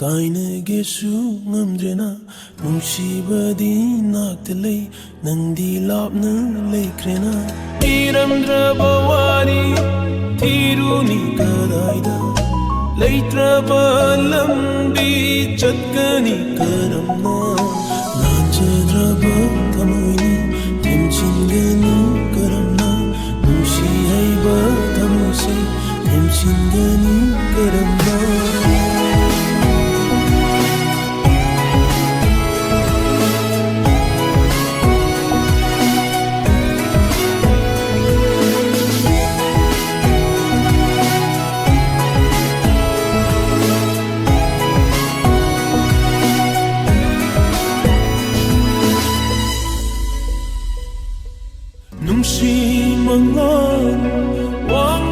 kainagesu ngamdrena nungsibadi nakta lei nangdi lapna leikrena iramdraba wari thiruni kadaida leitraba lambi chatgani karamna lanchadraba thamoini temchingani karamna nungsi haiba thamose temchingani karamna nungsi mangan wang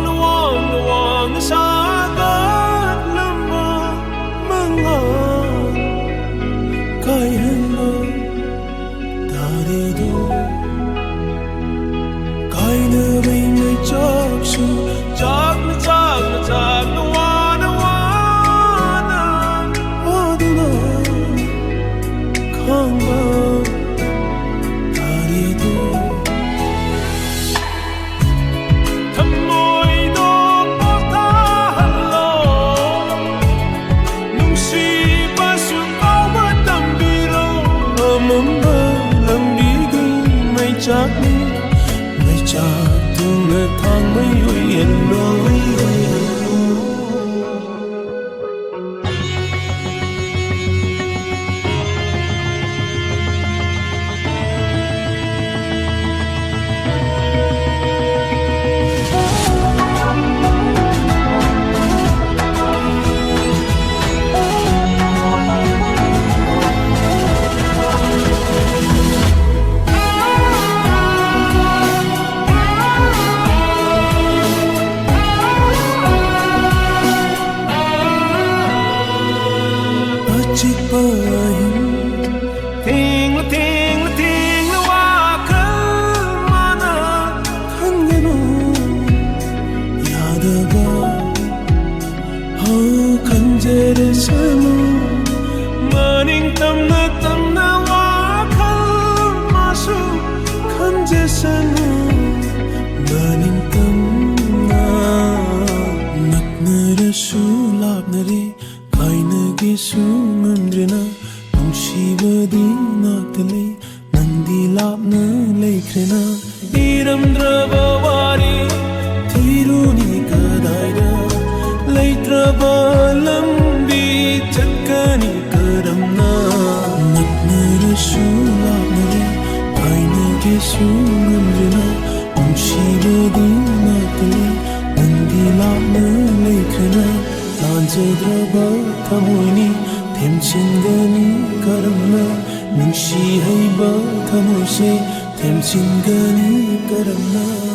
na sagat lamba mangan kay handa darido kay na bay may chaksu chak na wana aduna kanga darido chắc mây chắc từng ngày tháng mấy hồi yên lối Ting la wakal mana khangeno yadaga ho kanjere sanu maning tamna wakal masu kanje sanu maning tamna naknara su labnare kaina ge su ngamdrena nungsibadi nakta lei nangdi lapna leikrena iramdraba wari thiruni kadaida leitraba lambi chatkani karamna naknara su lapnare kainage su ngamdrena nungsibadi nakta lei nangdi lapna leikrena lanchadraba thamoini temchingani karamna nungsi haiba thamose temchingani karamna